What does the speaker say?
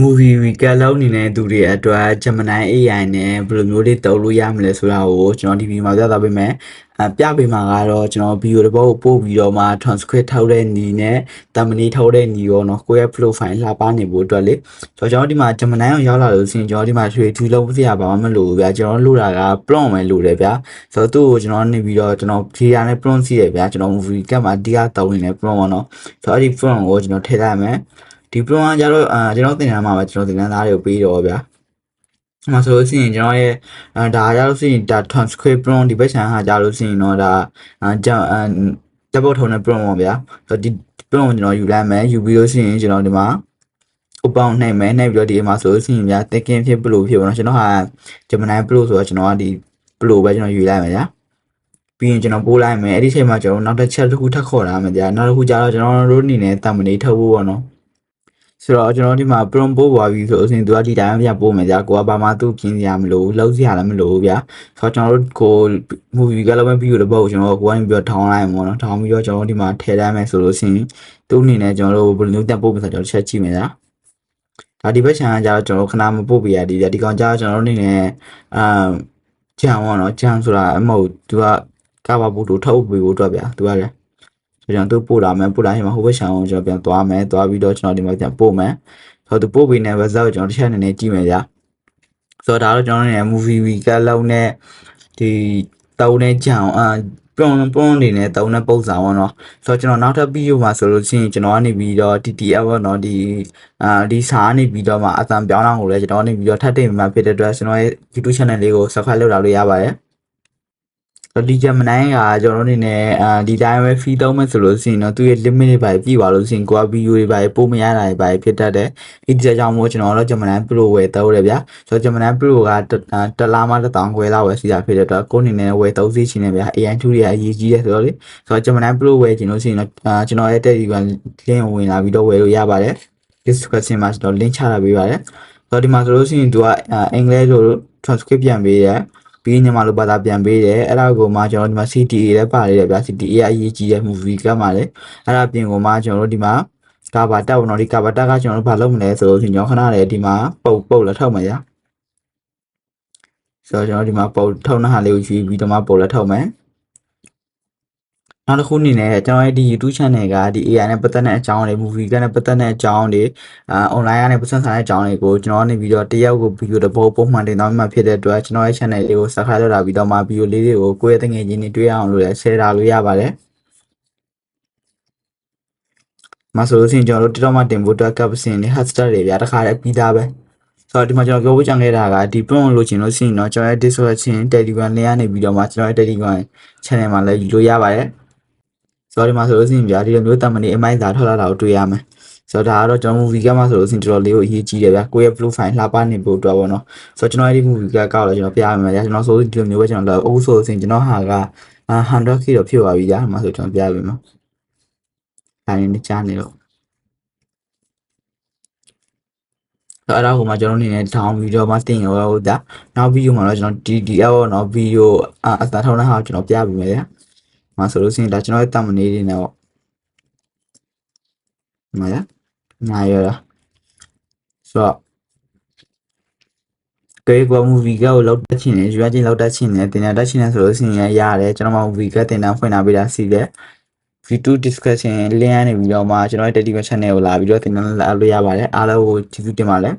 movie recap လုပ်နေတဲ့သူတွေအတွက် Gemini AI နဲ့ဘယ်လိုမျိုးတွေသုံးလို့ရမလဲဆိုတာကိုကျွန်တော်ဒီဗီဒီယိုမှာပြသပေးမယ်။ပြပေးမှာကတော့ကျွန်တော်ဗီဒီယိုတစ်ပုဒ်ပို့ပြီးတော့မှ transcript ထုတ်တဲ့နည်းနဲ့ thumbnail ထုတ်တဲ့နည်းရောเนาะကိုယ့်ရဲ့ profile လှပနေဖို့အတွက်လေ။ကျွန်တော်ဒီမှာ Gemini ကိုရောက်လာလို့ဆိုရင်ကျွန်တော်ဒီမှာ creative လုပ်စရာဘာမှမလိုဘူးဗျာ။ကျွန်တော်လိုတာက prompt ပဲလိုတယ်ဗျာ။ဆိုတော့သူ့ကိုကျွန်တော်နေပြီးတော့ကျွန်တော် data နဲ့ prompt စီးရဗျာ။ကျွန်တော် movie recap မှာအဓိကသုံးနေတဲ့ prompt ပေါ့เนาะ။ဆိုတော့အဲ့ဒီ prompt ကိုကျွန်တော်ထည့်လိုက်မယ်။ဒီ prompt ကကြတော့ကျွန်တော်သင်တန်းမှာပဲကျွန်တော်သင်တန်းသားတွေကိုပေးတော့ဗျာ။မှာဆိုလို့ရှိရင်ကျွန်တော်ရဲ့ဒါကြလို့ရှိရင်ဒါ transcript prompt ဒီဘက်ခြမ်းဟာကြလို့ရှိရင်တော့ဒါတက်ဖို့ထုံးတဲ့ prompt ပေါ့ဗျာ။ဆိုတော့ဒီ prompt ကိုကျွန်တော်ယူလိုက်မယ်ယူပြီးလို့ရှိရင်ကျွန်တော်ဒီမှာ open နှိပ်မယ်နှိပ်ပြီးတော့ဒီမှာဆိုလို့ရှိရင်ဗျာ thinking ဖြစ် Pro ဖြစ်ပေါ့နော်ကျွန်တော်ဟာ Gemini Pro ဆိုတော့ကျွန်တော်ကဒီ Pro ပဲကျွန်တော်ယူလိုက်မယ်ဗျာ။ပြီးရင်ကျွန်တော်ပို့လိုက်မယ်အဲ့ဒီချိန်မှာကျွန်တော်နောက်တစ်ချက်တစ်ခုထပ်ခေါ်လာမယ်ဗျာနောက်တစ်ခုကျတော့ကျွန်တော်တို့အနေနဲ့ thumbnail ထုတ်ဖို့ပေါ့နော်ဆိုတော့ကျွန်တော်ဒီမှာ prompt ပို့သွားပြီဆိုလို့ရှိရင်သူကဒီတိုင်းပြန်ပို့မယ်ဗျာကိုကဘာမှသူ့ပြင်စရာမလိုလောက်စရာလည်းမလိုဘူးဗျာဆိုတော့ကျွန်တော်တို့ကို movie ကလည်းပဲပြီးတော့ပေါ့ကျွန်တော်ကိုကနေပြီးတော့ထောင်းလိုက်မှာနော်ထောင်းပြီးတော့ကျွန်တော်ဒီမှာထည့်လိုက်မယ်ဆိုလို့ရှိရင်သူ့အနေနဲ့ကျွန်တော်တို့ဘယ်လိုမျိုးတက်ပို့မယ်ဆိုတော့ကျွန်တော်ချက်ကြည့်မယ်ဗျာဒါဒီဘက်ခြမ်းကကျတော့ကျွန်တော်ခဏမပို့ပြရဒီကောင်ကျတော့ကျွန်တော်တို့အနေနဲ့ဂျန်ပေါ့နော်ဂျန်ဆိုတာအမဟုတ်သူကကာဘာဘူးတို့ထုတ်ပေးဖို့အတွက်ဗျာသူကလည်းကျွန်တော်တို့ပို့လာမယ်ပို့လာရင်ဟိုဘက်ခြမ်းကိုကျွန်တော်ပြန်သွားမယ်သွားပြီးတော့ကျွန်တော်ဒီမှာပြန်ပို့မယ်ဆိုတော့သူပို့ပေးနေ result ကိုကျွန်တော်တစ်ချက်အနေနဲ့ကြည့်မယ်ဗျာဆိုတော့ဒါတော့ကျွန်တော်အနေနဲ့ movie recap လောက်နဲ့ဒီတုံးနဲ့ဂျန်ပွန်နေနဲ့တုံးနဲ့ပုံစံပေါ့နော်ဆိုတော့ကျွန်တော်နောက်ထပ်ပြီးရမှာဆိုလို့ရှိရင်ကျွန်တော်ကနေပြီးတော့ TTF ပေါ့နော်ဒီစာကနေပြီးတော့မှအတန်ပြောင်းအောင်ကိုလည်းကျွန်တော်ကနေပြီးတော့ထပ်တင်မှာဖြစ်တဲ့အတွက်ကျွန်တော်ရဲ့ YouTube channel လေးကို subscribe လုပ်ထားလို့ရပါတယ်ဒီ Gemini ကကျွန်တော်အနေနဲ့ဒီတိုင်းပဲ free သုံးမယ်ဆိုလို့ရှိရင်တော့သူ့ရဲ့ limit တွေပါပြည့်သွားလို့ရှိရင်ကိုက video တွေပါပို့မရတာတွေပါဖြစ်တတ်တယ်။ဒီကြောင့်မို့ကျွန်တော်တို့ Gemini Pro ဝယ်သုံးရတယ်ဗျာ။ဆိုတော့ Gemini Pro ကတစ်လားမှ1000ခွဲလောက်ပဲစီးတာဖြစ်တဲ့အတွက်ကိုအနေနဲ့ဝယ်သုံးစီချင်တယ်ဗျာ။ AI2 တွေကအရေးကြီးတယ်ဆိုတော့လေ။ဆိုတော့ Gemini Pro ဝယ်ချင်လို့ရှိရင်တော့ကျွန်တော်ရဲ့ Telegram link ကိုဝင်လာပြီးတော့ဝယ်လို့ရပါတယ်။ description မှာကျွန်တော် link ချထားပေးပါတယ်။ဆိုတော့ဒီမှာဆိုလို့ရှိရင်သူကအင်္ဂလိပ်လို transcript ပြန်ပေးတယ်။ပြီးညမှာလို့ဘာသာပြန်ပေးတယ်အဲ့ဒါကိုမှကျွန်တော်ဒီမှာ CTA လည်းပါလေတယ်ဗျာ CTA အရေးကြီးတဲ့ movie ကမှလည်းအဲ့ဒါပြင်ကိုမှကျွန်တော်တို့ဒီမှာကာဘာတက်ပေါ့နော်ဒီကာဘာတက်ကကျွန်တော်တို့ဘာလုပ်မလဲဆိုလို့ကျွန်တော်ခဏလေးဒီမှာပုတ်လက်ထောက်မယ်ဗျာဆိုတော့ကျွန်တော်ဒီမှာပုတ်ထောက်နှဟာလေးကိုယူပြီးတော့မှပုတ်လက်ထောက်မယ်နောက်တစ်ခုအနေနဲ့ကျွန်တော်ရဲ့ဒီ YouTube channel ကဒီ AI နဲ့ပတ်သက်တဲ့အကြောင်းတွေ movie ကနဲ့ပတ်သက်တဲ့အကြောင်းတွေonline ကနေပတ်သက်တဲ့အကြောင်းတွေကိုကျွန်တော်ကနေပြီးတော့တယောက်ကိုဗီဒီယိုတစ်ပုဒ်ပုံမှန်တင်သွားမှဖြစ်တဲ့အတွက်ကျွန်တော်ရဲ့ channel လေးကို subscribe လုပ်လာပြီးတော့မှဗီဒီယိုလေးတွေကိုကိုယ့်ရဲ့တငယ်ချင်းတွေတွေ့အောင်လို့လည်း share ထားလို့ရပါတယ်မဆိုလို့ရှိရင်ကျွန်တော်တို့ TikTok မှာတင်ဖို့အတွက် caption တွေ hashtag တွေဗျာတခါတည်းပြီးသားပဲဆိုတော့ဒီမှာကျွန်တော်ပြောဖို့ကြံခဲ့တာကဒီ prompt လို့ချင်လို့ရှိရင်တော့ကျွန်တော်ရဲ့ description Telegram လေးကနေပြီးတော့မှကျွန်တော်ရဲ့ Telegram channel မှာလည်းယူလို့ရပါတယ်ဆိုတော့ဒီမှာဆိုလို့ရှိရင်ဗျာဒီလိုမျိုးတမန်နေအမိုက်သာထွက်လာတာကိုတွေ့ရမယ်ဆိုတော့ဒါကတော့ကျွန်တော် movie ကမှဆိုလို့ရှိရင်တော်တော်လေးကိုအရေးကြီးတယ်ဗျာကိုယ့်ရဲ့ profile လှပနေဖို့အတွက်ပေါ့နော်ဆိုတော့ကျွန်တော်ရဲ့ဒီ movie ကောက်လည်းကျွန်တော်ပြရမယ်ဗျာကျွန်တော်ဆိုဒီလိုမျိုးပဲကျွန်တော်အခုဆိုလို့ရှိရင်ကျွန်တော်ဟာက 100k တော့ဖြစ်သွားပြီဗျာဒီမှာဆိုကျွန်တော်ပြပေးမယ်ဒါနေကြားနေတော့အဲ့ဒါကိုမှကျွန်တော်အနေနဲ့ down ဗီဒီယိုမှာတင်ရောဟုတ်တာနောက်ဗီဒီယိုမှာတော့ကျွန်တော်ဒီအော်နော်ဗီဒီယိုအသာထောင်းတဲ့ဟာကိုကျွန်တော်ပြပေးမယ်ဗျာမှာဆိုလို့ရှိရင်ဒါကျွန်တော်ရဲ့ thumbnail တွေနဲ့ပေါ့မှာရညာရတာဆိုတော့ကေကွာ movie ကိုလောက်တက်ချင်တယ်ရွေးချင်းလောက်တက်ချင်တယ်တင်တက်ချင်တယ်ဆိုလို့ရှိရင်ရတယ်ကျွန်တော်မှ movie ကတင်တန်းဖွင့်လာပေးတာစီတယ် video discussion လင်းရနေပြီးတော့မှကျွန်တော်ရဲ့ Telegram channel ကိုလာပြီးတော့တင်တန်းလာလို့ရပါတယ်အားလုံးကိုကျေးဇူးတင်ပါတယ်